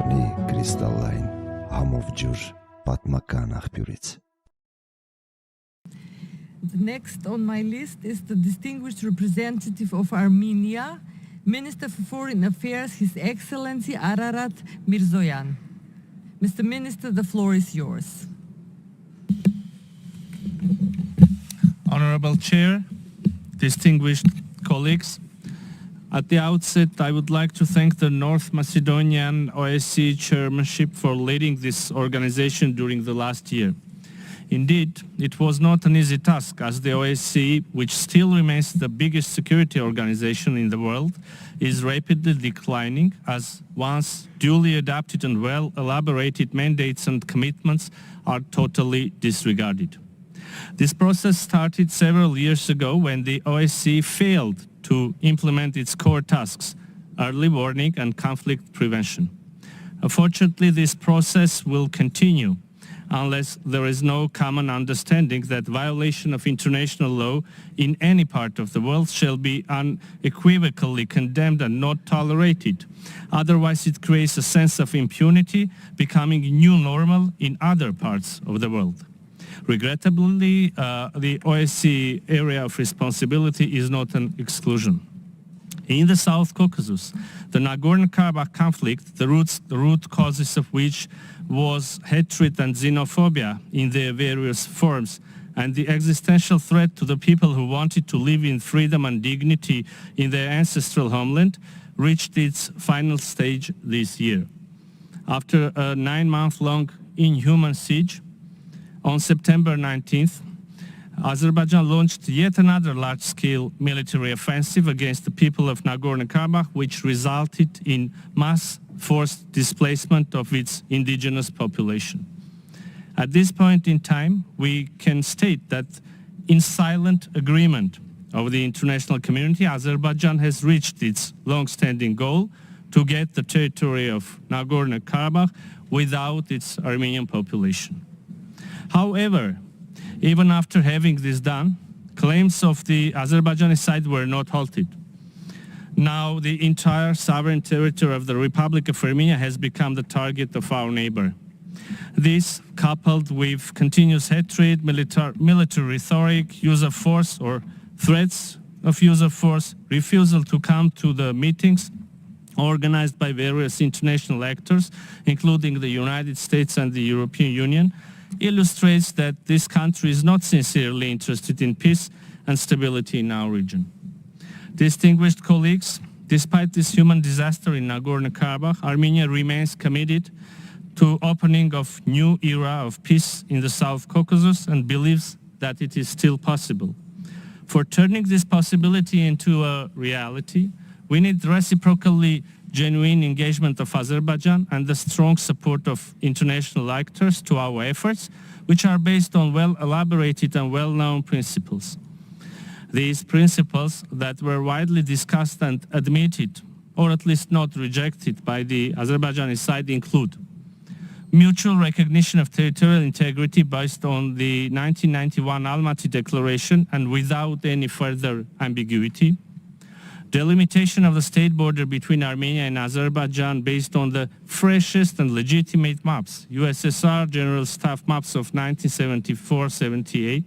հայտնի կրիստալային համով ջուր պատմական աղբյուրից. Next on my list is the distinguished representative of Armenia, Minister for Foreign Affairs, His Excellency Ararad Mիրզոյան. Mr. Minister, the floor is yours. Honorable Chair, distinguished colleagues, at the outset I would like to thank the North Macedonian OSCE chairmanship for leading this organization during the last year. Indeed, it was not an easy task, as the OSCE, which still remains the biggest security organization in the world, is rapidly declining as once duly adapted and well-elaborated mandates and commitments are totally disregarded. This process started several years ago when the OSCE failed to implement its core tasks, early warning and conflict prevention. Unfortunately, this process will continue unless there is no common understanding that violation of international law in any part of the world shall be unequivocally condemned and not tolerated. Otherwise, it creates a sense of impunity, becoming new normal in other parts of the world. Regrettably, the OSCE area of responsibility is not an exclusion. In the South Caucasus, the Nagorno-Karabakh conflict, the root causes of which was hatred and xenophobia in their various forms, and the existential threat to the people who wanted to live in freedom and dignity in their ancestral homeland, reached its final stage this year. After a 9-month-long inhuman siege, on September 19th, Azerbaijan launched yet another large-scale military offensive against the people of Nagorno-Karabakh, which resulted in mass forced displacement of its indigenous population. At this point in time, we can state that in silent agreement of the international community, Azerbaijan has reached its long-standing goal to get the territory of Nagorno-Karabakh without its Armenian population. However, even after having this done, claims of the Azerbaijani side were not halted. Now the entire sovereign territory of the Republic of Armenia has become the target of our neighbor. This, coupled with continuous hatred, military rhetoric, use of force or threats of use of force, refusal to come to the meetings organized by various international actors, including the United States and the European Union, illustrates that this country is not sincerely interested in peace and stability in our region. Distinguished colleagues, despite this human disaster in Nagorno-Karabakh, Armenia remains committed to opening of new era of peace in the South Caucasus and believes that it is still possible. For turning this possibility into a reality, we need reciprocally genuine engagement of Azerbaijan and the strong support of international actors to our efforts, which are based on well-elaborated and well-known principles. These principles that were widely discussed and admitted, or at least not rejected by the Azerbaijani side, include mutual recognition of territorial integrity based on the 1991 Almaty Declaration and without any further ambiguity, delimitation of the state border between Armenia and Azerbaijan based on the freshest and legitimate maps, USSR General Staff maps of 1974-78,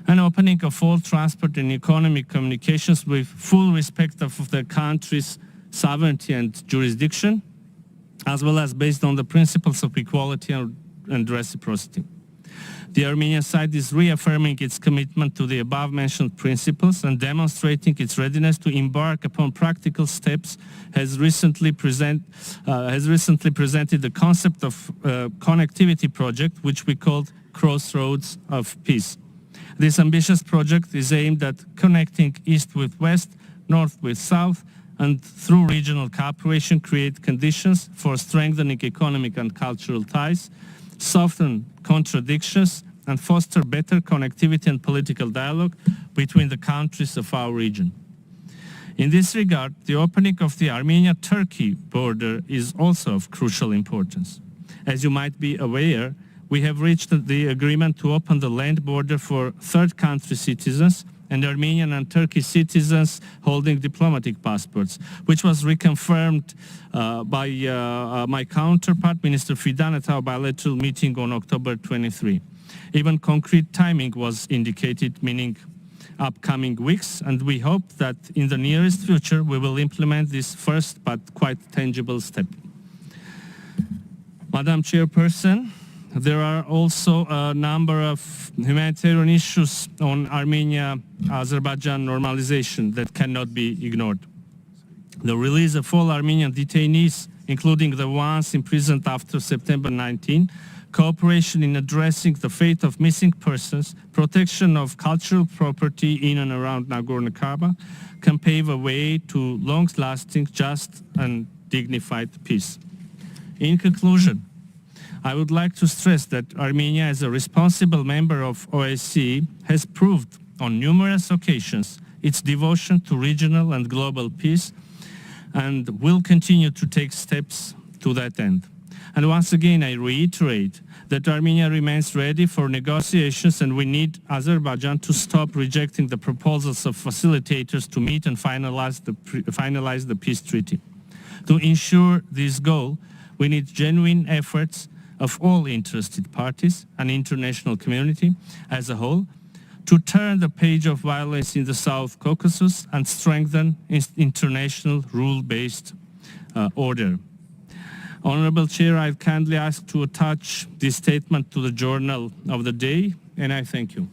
and opening of all transport and economic communications with full respect of the country's sovereignty and jurisdiction, as well as based on the principles of equality and reciprocity. The Armenian side is reaffirming its commitment to the above-mentioned principles and demonstrating its readiness to embark upon practical steps, has recently presented the concept of connectivity project, which we called Crossroads of Peace. This ambitious project is aimed at connecting East with West, North with South, and through regional cooperation create conditions for strengthening economic and cultural ties, soften contradictions, and foster better connectivity and political dialogue between the countries of our region. In this regard, the opening of the Armenia-Turkey border is also of crucial importance. As you might be aware, we have reached the agreement to open the land border for third country citizens and Armenian and Turkish citizens holding diplomatic passports, which was reconfirmed by my counterpart, Minister Fidan, at our bilateral meeting on October 23. Even concrete timing was indicated, meaning upcoming weeks, and we hope that in the nearest future we will implement this first but quite tangible step. Madam Chairperson, there are also a number of humanitarian issues on Armenia-Azerbaijan normalization that cannot be ignored. The release of all Armenian detainees, including the ones imprisoned after September 19, cooperation in addressing the fate of missing persons, protection of cultural property in and around Nagorno-Karabakh can pave a way to long-lasting, just and dignified peace. In conclusion, I would like to stress that Armenia, as a responsible member of OSCE, has proved on numerous occasions its devotion to regional and global peace and will continue to take steps to that end. And once again, I reiterate that Armenia remains ready for negotiations, and we need Azerbaijan to stop rejecting the proposals of facilitators to meet and finalize the peace treaty. To ensure this goal, we need genuine efforts of all interested parties and international community as a whole to turn the page of violence in the South Caucasus and strengthen international rule-based order. Honorable Chair, I've kindly asked to attach this statement to the journal of the day, and I thank you.